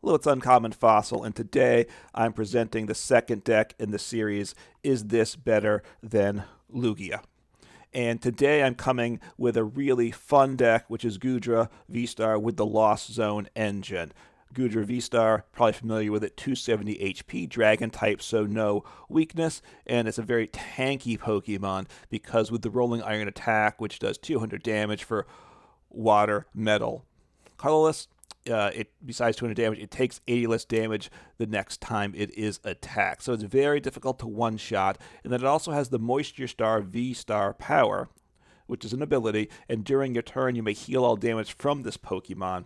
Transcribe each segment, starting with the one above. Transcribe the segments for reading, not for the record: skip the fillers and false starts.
Hello, it's Uncommon Fossil, and today I'm presenting the second deck in the series, Is This Better Than Lugia? And today I'm coming with a really fun deck, which is Goodra Vstar with the Lost Zone engine. Goodra Vstar, probably familiar with it, 270 HP, dragon type, so no weakness, and it's a very tanky Pokemon because with the Rolling Iron attack, which does 200 damage for water, metal, colorless, besides 200 damage, it takes 80 less damage the next time it is attacked. So it's very difficult to one-shot. And then it also has the Moisture Star V-Star power, which is an ability. And during your turn, you may heal all damage from this Pokemon.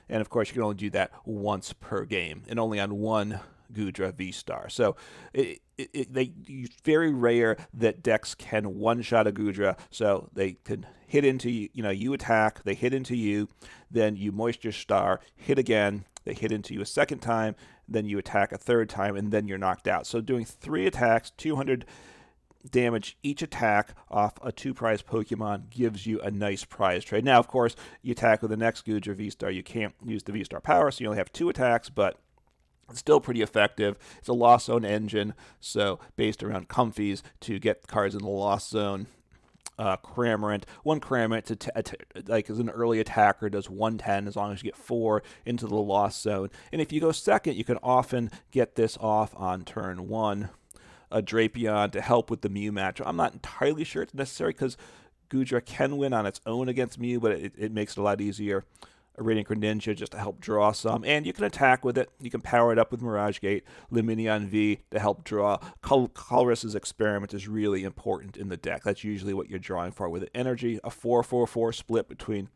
And of course, you can only do that once per game, and only on one Goodra Vstar. So it's very rare that decks can one-shot a Goodra, so they can hit into you, you attack, they hit into you, then you Moisture Star, hit again, they hit into you a second time, then you attack a third time, and then you're knocked out. So doing 3 attacks, 200 damage each attack off a 2-prize Pokemon gives you a nice prize trade. Now, of course, you attack with the next Goodra Vstar, you can't use the Vstar power, so you only have 2 attacks, but it's still pretty effective. It's a Lost Zone engine, so based around Comfeys to get cards in the Lost Zone. Cramorant, one Cramorant, like as an early attacker, does 110 as long as you get 4 into the Lost Zone. And if you go second, you can often get this off on turn 1. A Drapion to help with the Mew match. I'm not entirely sure it's necessary because Goodra can win on its own against Mew, but it makes it a lot easier. A Radiant Greninja just to help draw some, and you can attack with it. You can power it up with Mirage Gate, Lumineon V to help draw. Colress's Experiment is really important in the deck. That's usually what you're drawing for with it. Energy, a 4-4-4 split between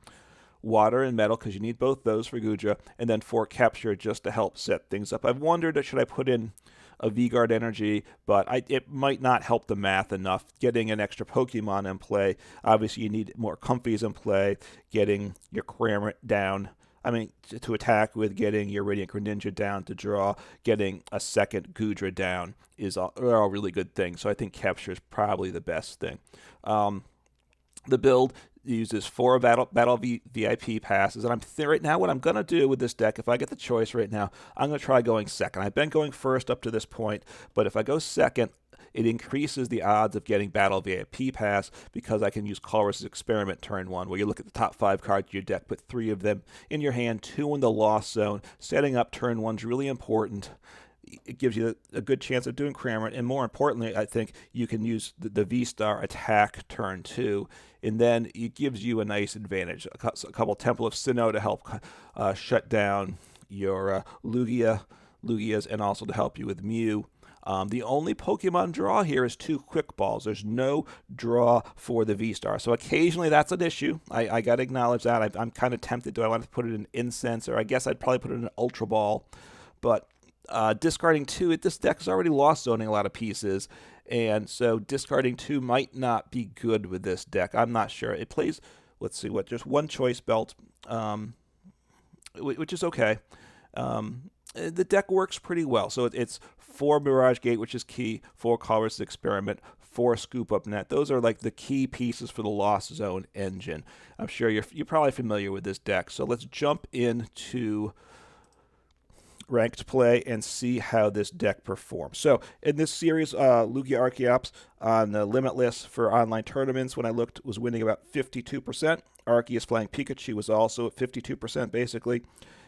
water and metal, because you need both those for Goodra, and then 4 Capture just to help set things up. I've wondered, should I put in a V-Guard Energy, but it might not help the math enough. Getting an extra Pokemon in play, obviously you need more Comfeys in play, getting your Cramorant down, to attack with, getting your Radiant Greninja down to draw, getting a second Goodra down are all really good things, so I think Capture is probably the best thing. The build uses 4 Battle VIP passes, and right now what I'm going to do with this deck, if I get the choice right now, I'm going to try going second. I've been going first up to this point, but if I go second, it increases the odds of getting Battle VIP Pass because I can use Colress's Experiment turn 1, where you look at the top 5 cards of your deck, put 3 of them in your hand, 2 in the Lost Zone. Setting up turn 1 is really important. It gives you a good chance of doing Cramorant, and more importantly, I think you can use the V-Star attack turn 2, and then it gives you a nice advantage. A couple Temple of Sinnoh to help shut down your Lugias, and also to help you with Mew. The only Pokemon draw here is 2 Quick Balls. There's no draw for the V-Star, so occasionally that's an issue. I got to acknowledge that. I'm kind of tempted. Do I want to put it in Incense, or I guess I'd probably put it in an Ultra Ball, but discarding 2, this deck is already Lost Zoning a lot of pieces, and so discarding 2 might not be good with this deck. I'm not sure. It plays, let's see, just 1 Choice Belt, which is okay. The deck works pretty well. So it's 4 Mirage Gate, which is key, 4 Colress Experiment, 4 Scoop Up Net. Those are like the key pieces for the Lost Zone engine. I'm sure you're probably familiar with this deck. So let's jump into ranked play and see how this deck performs. So in this series, Lugia Archeops on the Limitless for online tournaments, when I looked, was winning about 52%. Arceus Flying Pikachu was also at 52% basically.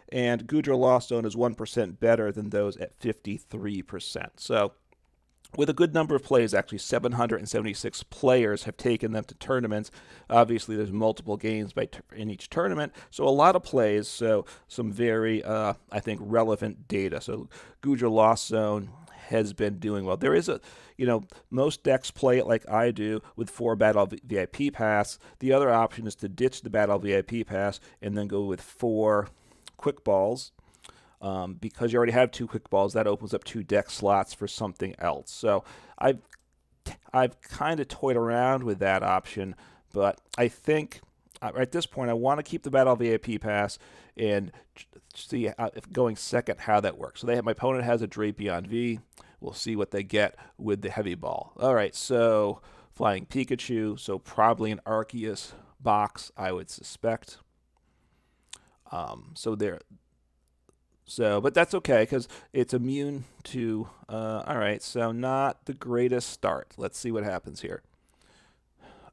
And Goodra Lost Zone is 1% better than those at 53%. So with a good number of plays, actually 776 players have taken them to tournaments. Obviously, there's multiple games in each tournament, so a lot of plays, so some very, I think, relevant data. So Goodra Lost Zone has been doing well. There is most decks play it like I do with 4 Battle VIP Pass. The other option is to ditch the Battle VIP Pass and then go with 4 Quick Balls. Because you already have 2 Quick Balls, that opens up 2 deck slots for something else. So I've kind of toyed around with that option, but I think at this point I want to keep the Battle VIP Pass and see if going second how that works. So my opponent has a Drapion V. We'll see what they get with the Heavy Ball. All right, so Flying Pikachu, so probably an Arceus box, I would suspect. So, but that's okay because it's immune to. All right, so not the greatest start. Let's see what happens here.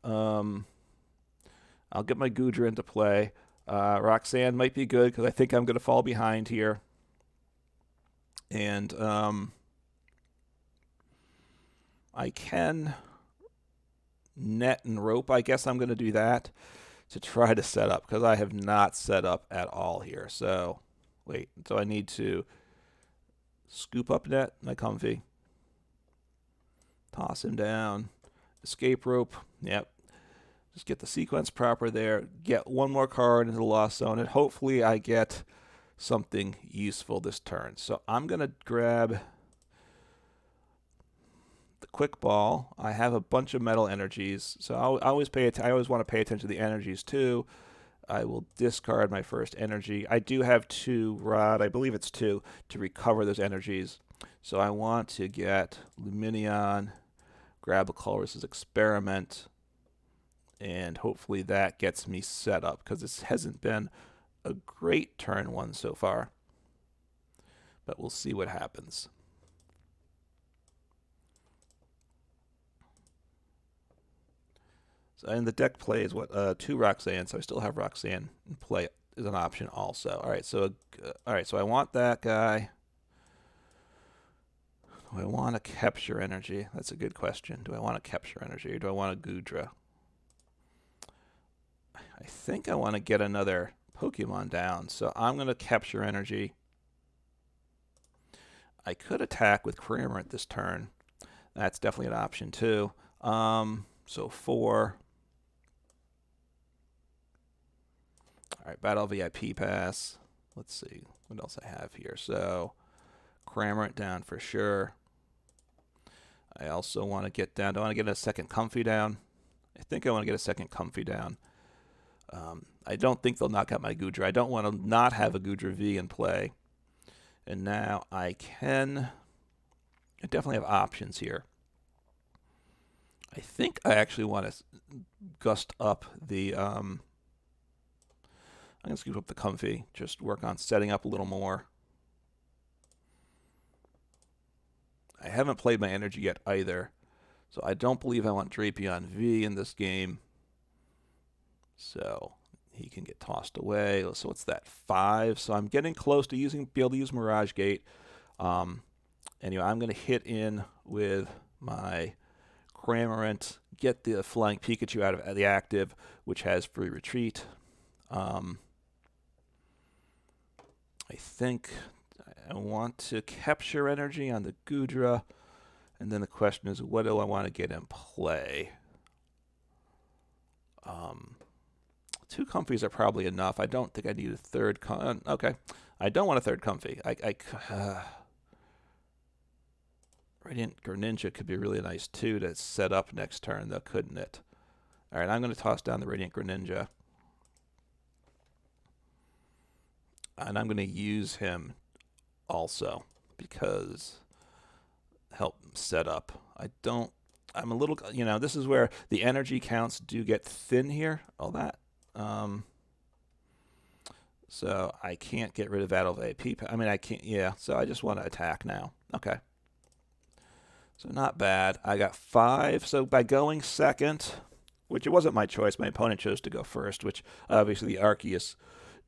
I'll get my Goodra into play. Roxanne might be good because I think I'm going to fall behind here. And I can net and rope. I guess I'm going to do that to try to set up because I have not set up at all here. So, wait. So I need to scoop up net my Comfey. Toss him down. Escape rope. Yep. Just get the sequence proper there. Get one more card into the lost zone, and hopefully I get something useful this turn. So I'm going to grab the quick ball. I have a bunch of metal energies, so I always want to pay attention to the energies too. I will discard my first energy. I do have 2 rod, I believe it's 2, to recover those energies. So I want to get Lumineon, grab a Colress's Experiment, and hopefully that gets me set up because this hasn't been a great turn 1 so far. But we'll see what happens. So, and the deck plays 2 Roxanne, so I still have Roxanne in play as an option also. All right, so I want that guy. Do I want to Capture Energy? That's a good question. Do I want to Capture Energy or do I want a Goodra? I think I want to get another Pokemon down, so I'm going to Capture Energy. I could attack with Cramorant this turn. That's definitely an option too. So 4. All right, Battle VIP Pass. Let's see what else I have here. So Cramorant down for sure. I also want to get down. Do I want to get a second Comfey down? I think I want to get a second Comfey down. I don't think they'll knock out my Goodra. I don't want to not have a Goodra V in play. And now I definitely have options here. I think I actually want to gust up the, I'm going to scoop up the Comfey, just work on setting up a little more. I haven't played my energy yet either, so I don't believe I want Drapion V in this game. So he can get tossed away. So what's that, 5? So I'm getting close to be able to use Mirage Gate. Anyway, I'm going to hit in with my Cramorant, get the Flying Pikachu out of the active, which has free retreat. I think I want to Capture Energy on the Goodra, and then the question is, what do I want to get in play? 2 Comfeys are probably enough. I don't think I need a third. Okay, I don't want a third Comfey. Radiant Greninja could be really nice too to set up next turn, though, couldn't it? All right, I'm going to toss down the Radiant Greninja, and I'm going to use him also because help set up. I'm a little, this is where the energy counts do get thin here, all that. So I can't get rid of Battle VIP. I mean, I can't, yeah, so I just want to attack now. Okay. So not bad. I got 5. So by going second, which it wasn't my choice, my opponent chose to go first, which obviously the Arceus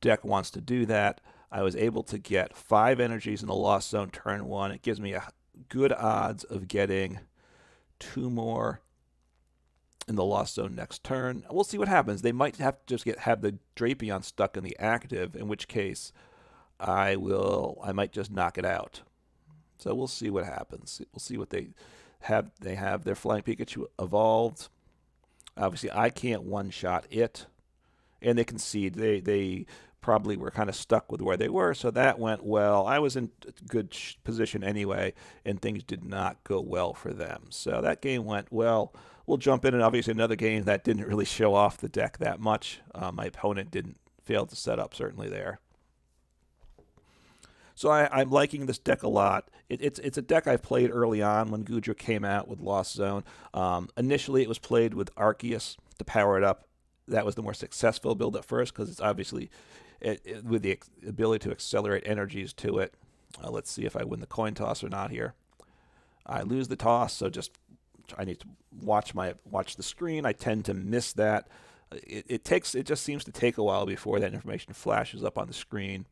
deck wants to do that. I was able to get 5 energies in the Lost Zone turn 1. It gives me a good odds of getting 2 more in the Lost Zone next turn. We'll see what happens. They might have to just have the Drapion stuck in the active, in which case I might just knock it out. So we'll see what happens. We'll see what they have. They have their Flying Pikachu evolved. Obviously, I can't one-shot it, and they concede. They probably were kind of stuck with where they were, so that went well. I was in good position anyway, and things did not go well for them. So that game went well. We'll jump in, and obviously another game that didn't really show off the deck that much. My opponent didn't fail to set up, certainly there. So I'm liking this deck a lot. It's a deck I've played early on when Goodra came out with Lost Zone. Initially, it was played with Arceus to power it up. That was the more successful build at first because it's obviously with the ability to accelerate energies to it. Let's see if I win the coin toss or not here. I lose the toss, so I need to watch the screen. I tend to miss that. It just seems to take a while before that information flashes up on the screen.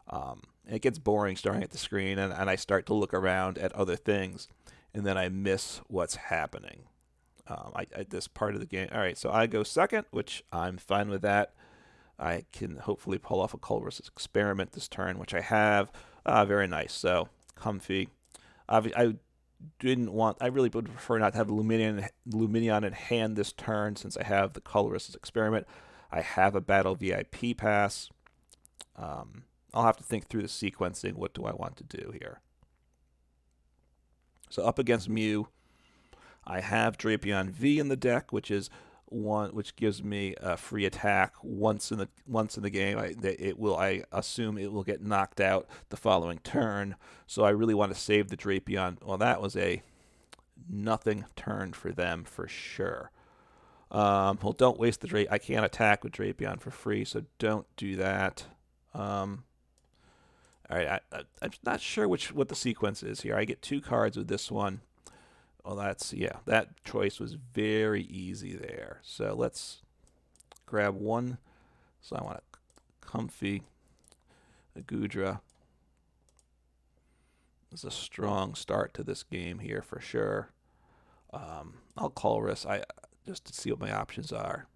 And it gets boring staring at the screen, and I start to look around at other things, and then I miss what's happening. At this part of the game. All right, so I go second, which I'm fine with that. I can hopefully pull off a Colress experiment this turn, which I have. Very nice. So Comfey. I really would prefer not to have Lumineon in hand this turn since I have the Colress experiment. I have a Battle VIP Pass. I'll have to think through the sequencing. What do I want to do here? So up against Mew, I have Drapion V in the deck, which gives me a free attack once in the game. I assume it will get knocked out the following turn. So I really want to save the Drapion. Well, that was a nothing turn for them for sure. Well, don't waste the Drapion. I can't attack with Drapion for free, so don't do that. All right, I'm not sure what the sequence is here. I get 2 cards with this one. Well, that choice was very easy there. So let's grab one. So I want a Comfey, a Goodra. It's a strong start to this game here for sure. I'll Colress just to see what my options are.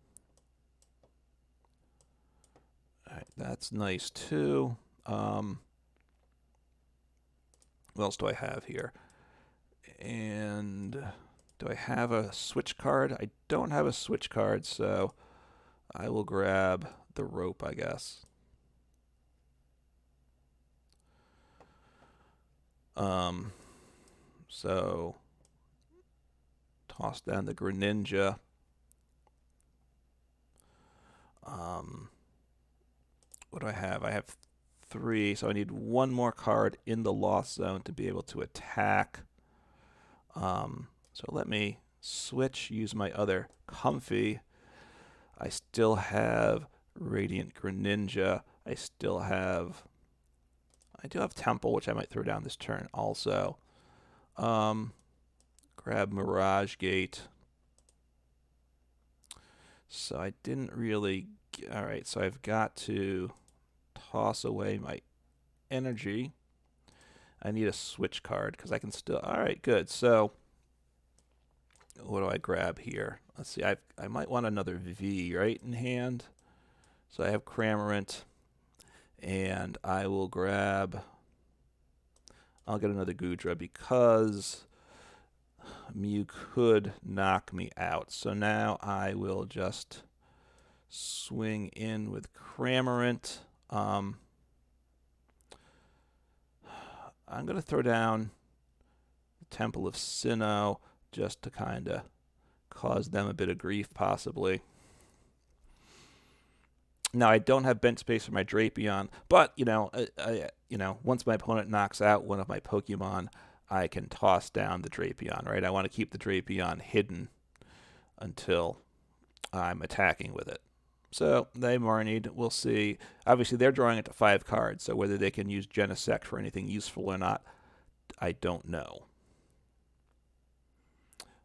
All right, that's nice too. What else do I have here? And do I have a switch card? I don't have a switch card, so I will grab the rope, I guess. So toss down the Greninja. What do I have? I have 3, so I need 1 more card in the lost zone to be able to attack. So let me switch, use my other Comfey. I still have Radiant Greninja. I do have Temple, which I might throw down this turn also. Grab Mirage Gate. So I didn't really... All right, so I've got to toss away my energy. I need a switch card because I can still... All right, good. So what do I grab here? Let's see. I might want another V right in hand. So I have Cramorant, and I will grab... I'll get another Goodra because Mew could knock me out. So now I will just swing in with Cramorant. I'm going to throw down the Temple of Sinnoh just to kind of cause them a bit of grief, possibly. Now, I don't have bench space for my Drapion, but, once my opponent knocks out one of my Pokemon, I can toss down the Drapion, right? I want to keep the Drapion hidden until I'm attacking with it. So they Marnied, we'll see. Obviously, they're drawing it to 5 cards, so whether they can use Genesect for anything useful or not, I don't know.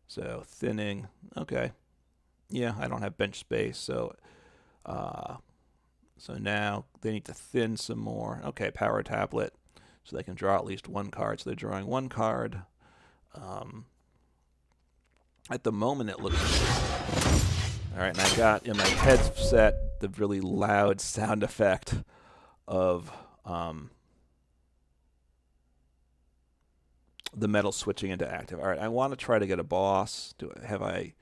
So thinning, okay. Yeah, I don't have bench space, so now they need to thin some more. Okay, Power Tablet, so they can draw at least 1 card. So they're drawing 1 card. At the moment, it looks... All right, and I got in my headset the really loud sound effect of the metal switching into active. All right, I want to try to get a boss. I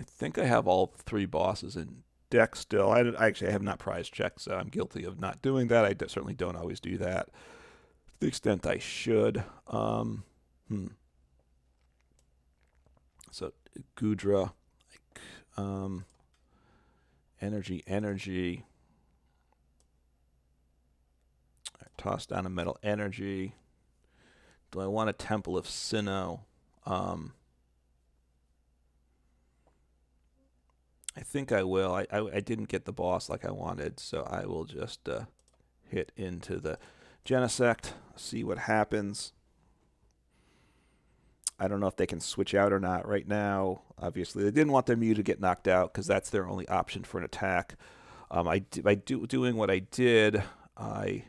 think I have all 3 bosses in deck still. I have not prize checked, so I'm guilty of not doing that. I certainly don't always do that to the extent I should. So Goodra, energy. Right, toss down a metal energy. Do I want a Temple of Sinnoh? I think I will. I didn't get the boss like I wanted, so I will just hit into the Genesect, see what happens. I don't know if they can switch out or not right now. Obviously, they didn't want their Mew to get knocked out because that's their only option for an attack. By doing what I did, what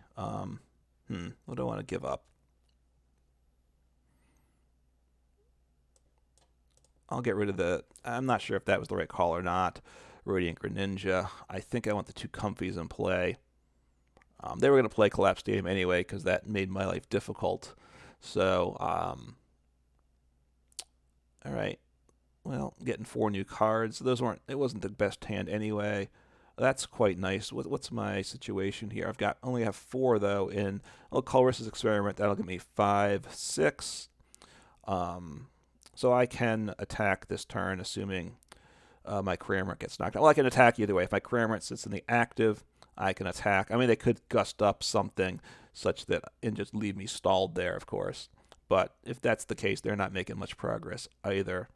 do I want to give up? I'll get rid of the... I'm not sure if that was the right call or not. Radiant Greninja. I think I want the two Comfeys in play. They were going to play Collapse Stadium anyway because that made my life difficult. So, all right. Well, getting 4 new cards. Those weren't... It wasn't the best hand anyway. That's quite nice. What's my situation here? Only have 4 though in Colress's Experiment. That'll give me 5, 6. So I can attack this turn, assuming my Cramorant gets knocked out. Well, I can attack either way. If my Cramorant sits in the active, I can attack. I mean, they could gust up something such that and just leave me stalled there, of course. But if that's the case, they're not making much progress either.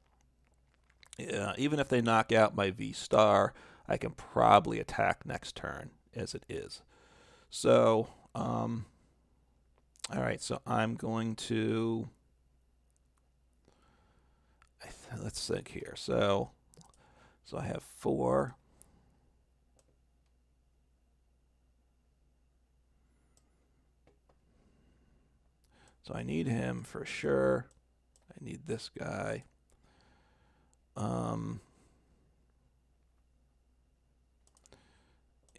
Even if they knock out my V-Star, I can probably attack next turn as it is. So, all right, so I'm going to... let's think here. So I have 4. So I need him for sure. I need this guy.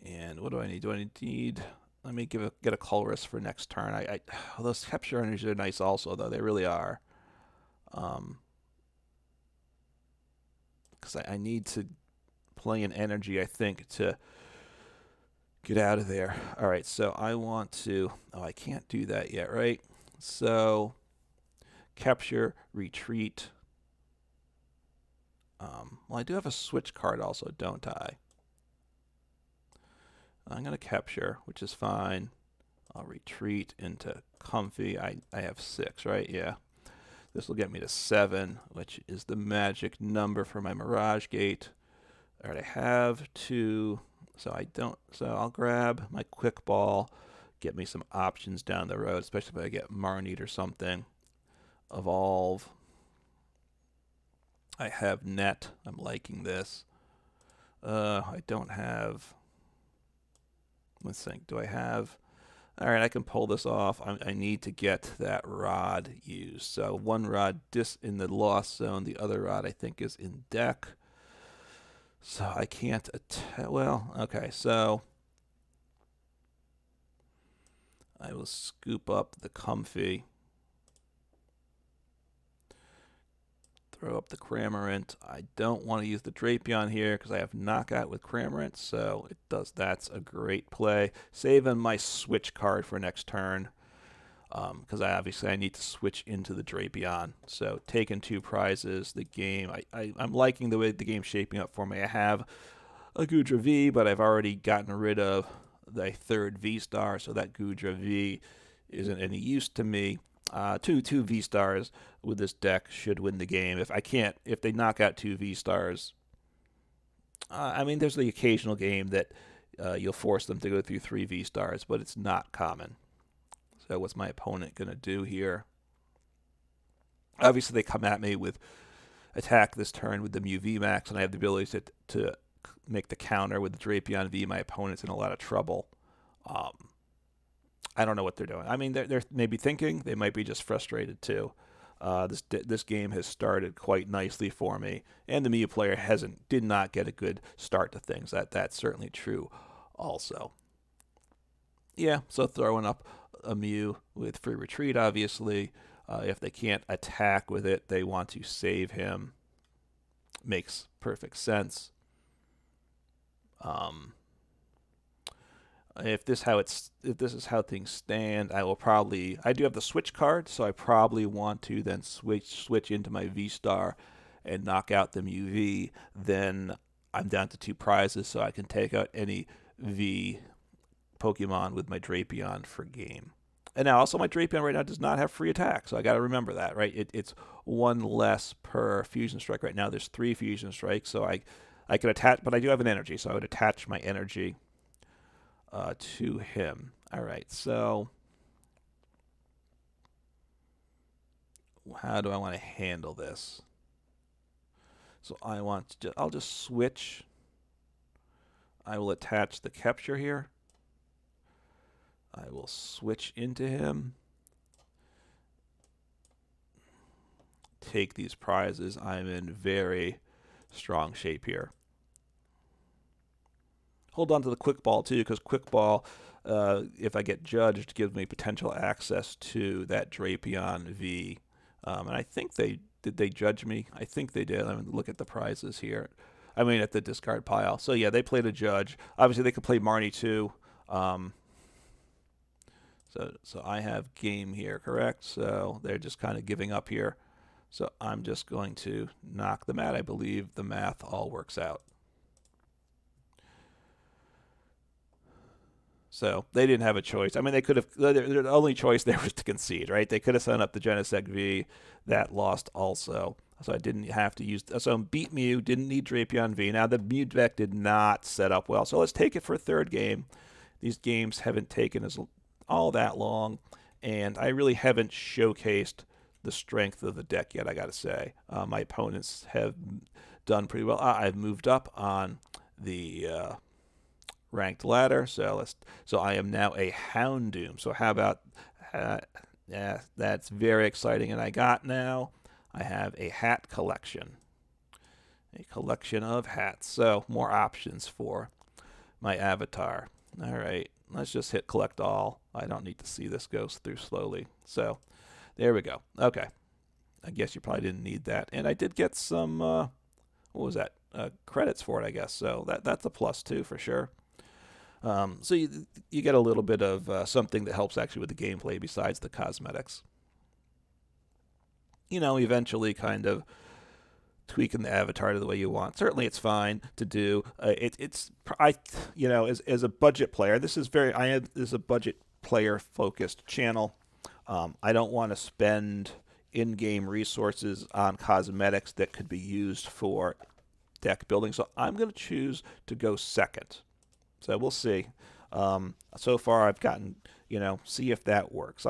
And what do I need? Let me get a Colress for next turn. Those Capture Energy are nice also, though. They really are. Because I need to play an energy, I think, to get out of there. All right, so I want to... Oh, I can't do that yet, right? So, capture, retreat. Well, I do have a switch card also, don't I? I'm going to capture, which is fine. I'll retreat into Comfey. I have 6, right? Yeah. This will get me to 7, which is the magic number for my Mirage Gate. All right, I have 2, so I'll grab my Quick Ball, get me some options down the road, especially if I get Marnie or something. Evolve. I have Net. I'm liking this. I don't have... Let's think. Do I have... All right, I can pull this off. I need to get that rod used. So 1 rod in the lost zone. The other rod, I think, is in deck. So I can't attack. Well, okay, so I will scoop up the Comfey. Throw up the Cramorant. I don't want to use the Drapion here because I have knockout with Cramorant, so it does. That's a great play. Saving my switch card for next turn because I need to switch into the Drapion. So taking 2 prizes. The game, I'm liking the way the game's shaping up for me. I have a Goodra V, but I've already gotten rid of the 3rd V-Star, so that Goodra V isn't any use to me. 2 V-Stars with this deck should win the game. If they knock out 2 V-Stars, I mean, there's the occasional game that you'll force them to go through 3 V-Stars, but it's not common. So what's my opponent going to do here? Obviously, they come at me with attack this turn with the Mew VMAX, and I have the ability to make the counter with the Drapion V. My opponent's in a lot of trouble. I don't know what they're doing. I mean, they're maybe thinking. They might be just frustrated too. This game has started quite nicely for me, and the Mew player did not get a good start to things. That's certainly true. Also, yeah. So throwing up a Mew with free retreat, obviously. If they can't attack with it, they want to save him. Makes perfect sense. If this is how things stand, I do have the switch card, so I probably want to then switch into my V-Star and knock out the Mew V. Then I'm down to 2 prizes, so I can take out any V Pokemon with my Drapion for game. And now also my Drapion right now does not have free attack, so I got to remember that, right? It's 1 less per Fusion Strike right now. There's 3 Fusion Strikes, so I could attach, but I do have an energy, so I would attach my energy to him. All right, so how do I want to handle this? So I want to, I'll just switch. I will attach the capture here. I will switch into him. Take these prizes. I'm in very strong shape here. Hold on to the quick ball too, because quick ball, if I get judged, gives me potential access to that Drapion V. And I think did they judge me? I think they did. I'm going to look at the prizes here. I mean, at the discard pile. So yeah, they played a judge. Obviously, they could play Marnie too. So I have game here, correct? So they're just kind of giving up here. So I'm just going to knock them out. I believe the math all works out. So they didn't have a choice. I mean, they could have. The only choice there was to concede, right? They could have sent up the Genesect V. That lost also. So I didn't have to use. So beat Mew. Didn't need Drapion V. Now the Mew deck did not set up well. So let's take it for a third game. These games haven't taken as all that long, and I really haven't showcased the strength of the deck yet, I gotta say. My opponents have done pretty well. I've moved up on the ranked ladder, so I am now a Houndoom. So how about yeah, that's very exciting. And I have a hat collection, a collection of hats. So more options for my avatar. All right, let's just hit collect all. I don't need to see this go through slowly. So there we go. Okay. I guess you probably didn't need that. And I did get some, what was that? Credits for it, I guess. So that's a plus too, for sure. So you get a little bit of something that helps actually with the gameplay besides the cosmetics. You know, eventually kind of tweaking the avatar to the way you want. Certainly it's fine to do. You know, as a budget player, this is a budget player focused channel. I don't want to spend in-game resources on cosmetics that could be used for deck building, so I'm going to choose to go second. So we'll see. So far, I've gotten, you know, see if that works.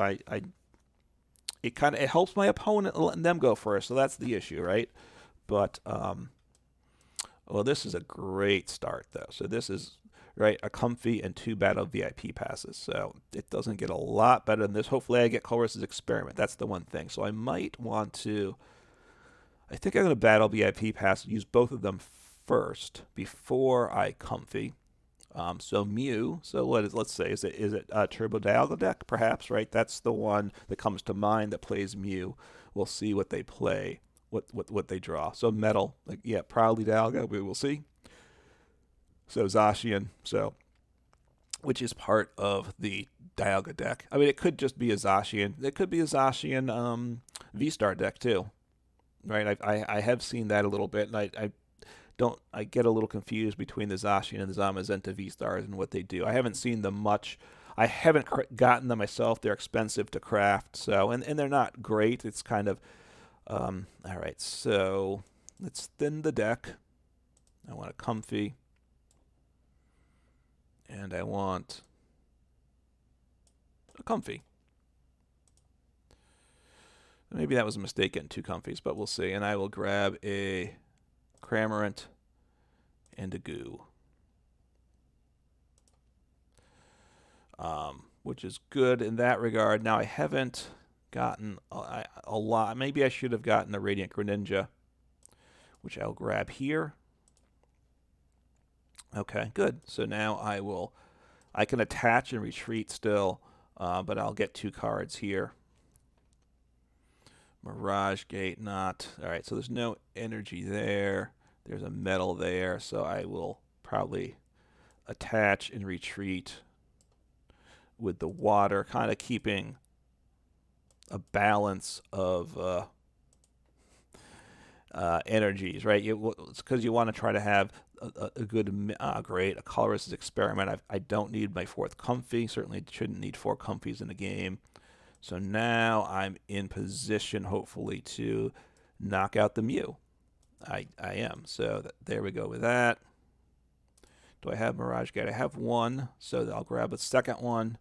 It helps my opponent letting them go first, so that's the issue, right? But well, this is a great start though. So this is right, a Comfey and 2 Battle VIP passes. So it doesn't get a lot better than this. Hopefully I get Colress's Experiment. That's the one thing. So I might want to, I think I'm going to Battle VIP Pass, use both of them first before I Comfey. So Mew, so let's say, is it a Turbo Dialga deck, perhaps, right? That's the one that comes to mind that plays Mew. We'll see what they play, what they draw. So Metal, like, yeah, probably Dialga, we will see. So Zacian, which is part of the Dialga deck. I mean, it could just be a Zacian. It could be a Zacian Vstar deck too, right? I have seen that a little bit, and I get a little confused between the Zacian and the Zamazenta V-Stars and what they do. I haven't seen them much. I haven't gotten them myself. They're expensive to craft, so and they're not great. It's kind of all right. So let's thin the deck. I want a Comfey, and I want a Comfey. Maybe that was a mistake getting 2 Comfeys, but we'll see. And I will grab a Cramorant and a Goo, which is good in that regard. Now I haven't gotten a lot. Maybe I should have gotten a Radiant Greninja, which I'll grab here. Okay, good. So now I can attach and retreat still, but I'll get 2 cards here. Mirage Gate, not. All right, so there's no energy there. There's a metal there, so I will probably attach and retreat with the water, kind of keeping a balance of energies, right? It's because you want to try to have a good, great, a Colress's Experiment. I don't need my 4th Comfey. Certainly shouldn't need 4 Comfeys in a game. So now I'm in position, hopefully, to knock out the Mew. I am. So there we go with that. Do I have Mirage Gate? I have one, so I'll grab a second one,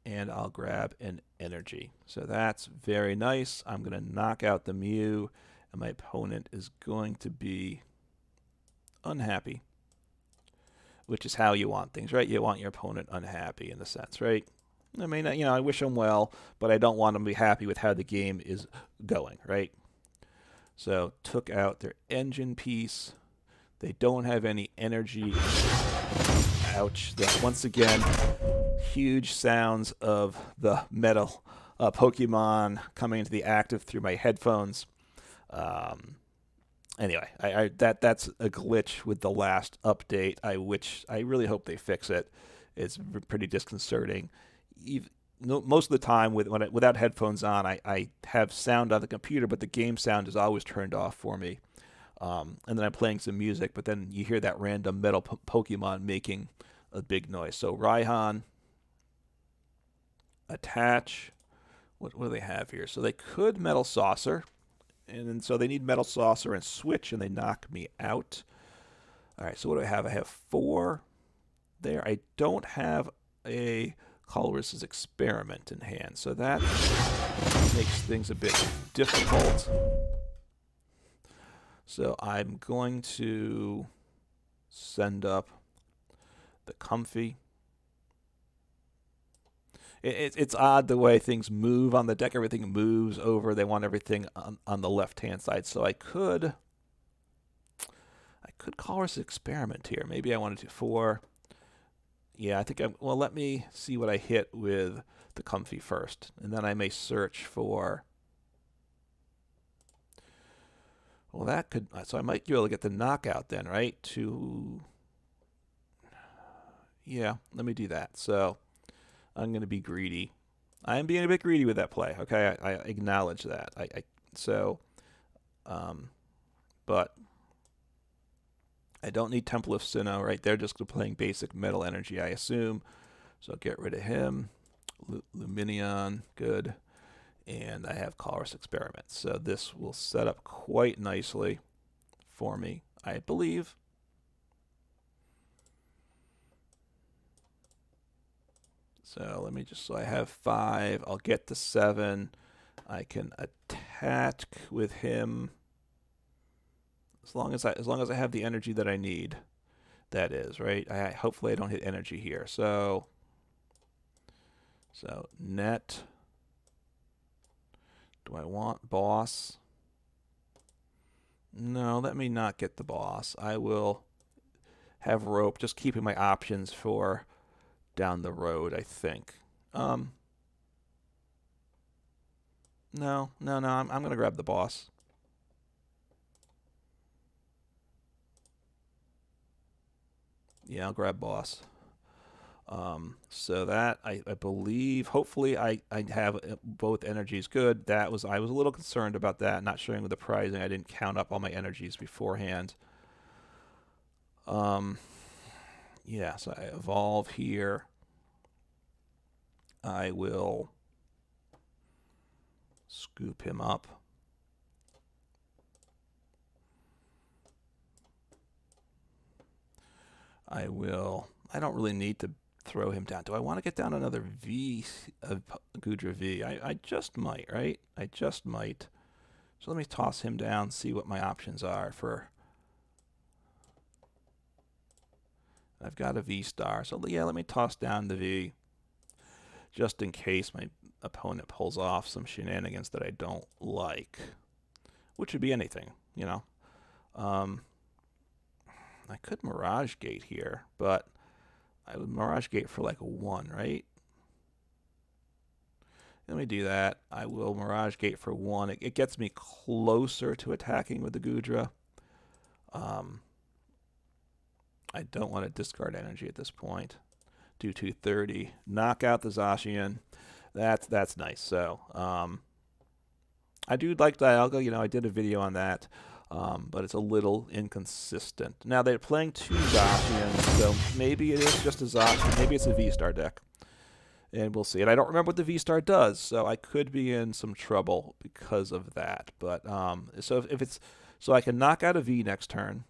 and I'll grab an energy. So that's very nice. I'm going to knock out the Mew, and my opponent is going to be unhappy, which is how you want things, right? You want your opponent unhappy in a sense, right? I mean, you know, I wish them well, but I don't want them to be happy with how the game is going, right? So took out their engine piece. They don't have any energy. Ouch. Then once again, huge sounds of the metal Pokemon coming into the active through my headphones. Anyway, that's a glitch with the last update. I really hope they fix it. It's pretty disconcerting. Most of the time, without headphones on, I have sound on the computer, but the game sound is always turned off for me. And then I'm playing some music, but then you hear that random metal Pokemon making a big noise. So Raihan, attach. What do they have here? So they could Metal Saucer, and so they need Metal Saucer and Switch, and they knock me out. All right, so what do I have? I have 4 there. I don't have a Colress's Experiment in hand, so that makes things a bit difficult. So I'm going to send up the Comfey. It's odd the way things move on the deck. Everything moves over. They want everything on the left-hand side. So I could Colress Experiment here. Maybe I wanted to 4. Yeah, I think well, let me see what I hit with the Comfey first, and then I may search for. Well, that could. So I might be able to get the knockout then, right? Yeah, let me do that. So I'm going to be greedy. I am being a bit greedy with that play. Okay, I acknowledge that. But I don't need Temple of Sinnoh, right? They're just playing basic metal energy, I assume. So I'll get rid of him. Lumineon, good. And I have Colress Experiment. So this will set up quite nicely for me, I believe. So let me just, so I have 5. I'll get to 7. I can attack with him as long as I have the energy that I need. That is, right? Hopefully I don't hit energy here. So net. Do I want boss? No, let me not get the boss. I will have rope, just keeping my options for down the road, I think. No, I'm going to grab the boss. Yeah, I'll grab boss. So that I believe, hopefully I have both energies good. I was a little concerned about that, not showing with the pricing. I didn't count up all my energies beforehand. Yeah, so I evolve here. I will scoop him up. I don't really need to throw him down. Do I want to get down another V of Goodra V? I just might, right? I just might. So let me toss him down, see what my options are for. I've got a V-Star. So yeah, let me toss down the V just in case my opponent pulls off some shenanigans that I don't like, which would be anything, you know. I could Mirage Gate here, but I would Mirage Gate for like a 1, right? Let me do that. I will Mirage Gate for 1. It gets me closer to attacking with the Goodra. I don't want to discard energy at this point. Do 230. Knock out the Zacian. That's nice. So I do like Dialga. You know, I did a video on that. But it's a little inconsistent. Now they're playing 2 Zacians, so maybe it is just a Zacian. Maybe it's a V-Star deck. And we'll see. And I don't remember what the V-Star does, so I could be in some trouble because of that. But so if it's So I can knock out a V next turn.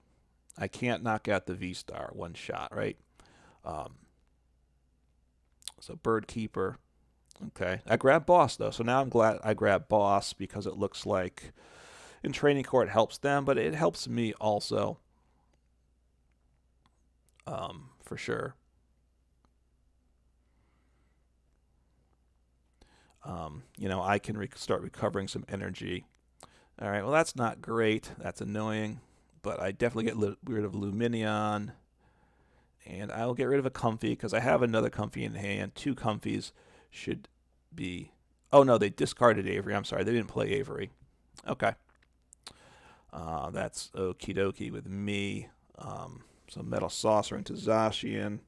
I can't knock out the Vstar one shot, right? So Bird Keeper. Okay. I grab Boss, though. So now I'm glad I grabbed Boss because it looks like in Training Court it helps them, but it helps me also. For sure. You know, I can start recovering some energy. All right, well, that's not great. That's annoying. But I definitely get rid of Lumineon. And I'll get rid of a Comfey because I have another Comfey in hand. 2 Comfeys should be... Oh, no, they discarded Avery. I'm sorry, they didn't play Avery. Okay. That's okie dokie with me. So Metal Saucer into Zacian.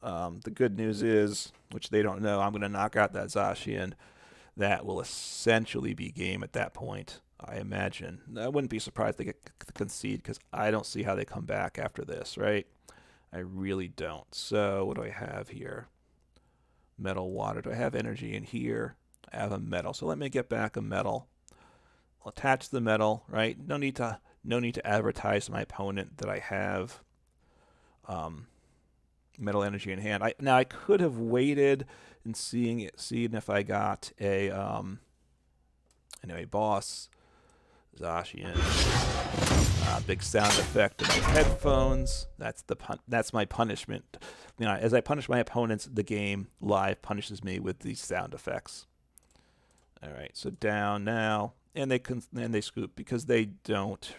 The good news is, which they don't know, I'm going to knock out that Zacian. That will essentially be game at that point, I imagine. I wouldn't be surprised they get concede because I don't see how they come back after this, right? I really don't. So what do I have here? Metal, water. Do I have energy in here? I have a metal. So let me get back a metal. I'll attach the metal, right? No need to advertise to my opponent that I have metal energy in hand. Now I could have waited and seeing if I got a anyway, Boss, Zacian, big sound effect in my headphones. That's my punishment. You know, as I punish my opponents, the game live punishes me with these sound effects. All right, so down now, and they scoop because they don't.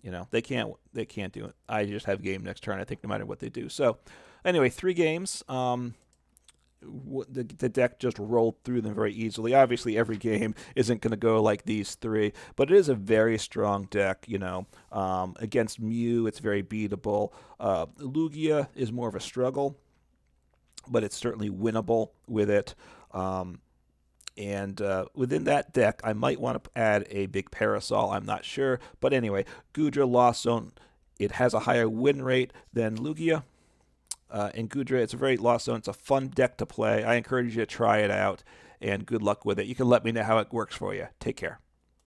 You know, they can't do it. I just have game next turn, I think, no matter what they do. So, anyway, 3 games. The deck just rolled through them very easily. Obviously, every game isn't going to go like these 3, but it is a very strong deck, you know. Against Mew, it's very beatable. Lugia is more of a struggle, but it's certainly winnable with it. And within that deck, I might want to add a big Parasol. I'm not sure. But anyway, Goodra Lost Zone, it has a higher win rate than Lugia. And Goodra, it's a very Lost Zone. It's a fun deck to play. I encourage you to try it out. And good luck with it. You can let me know how it works for you. Take care.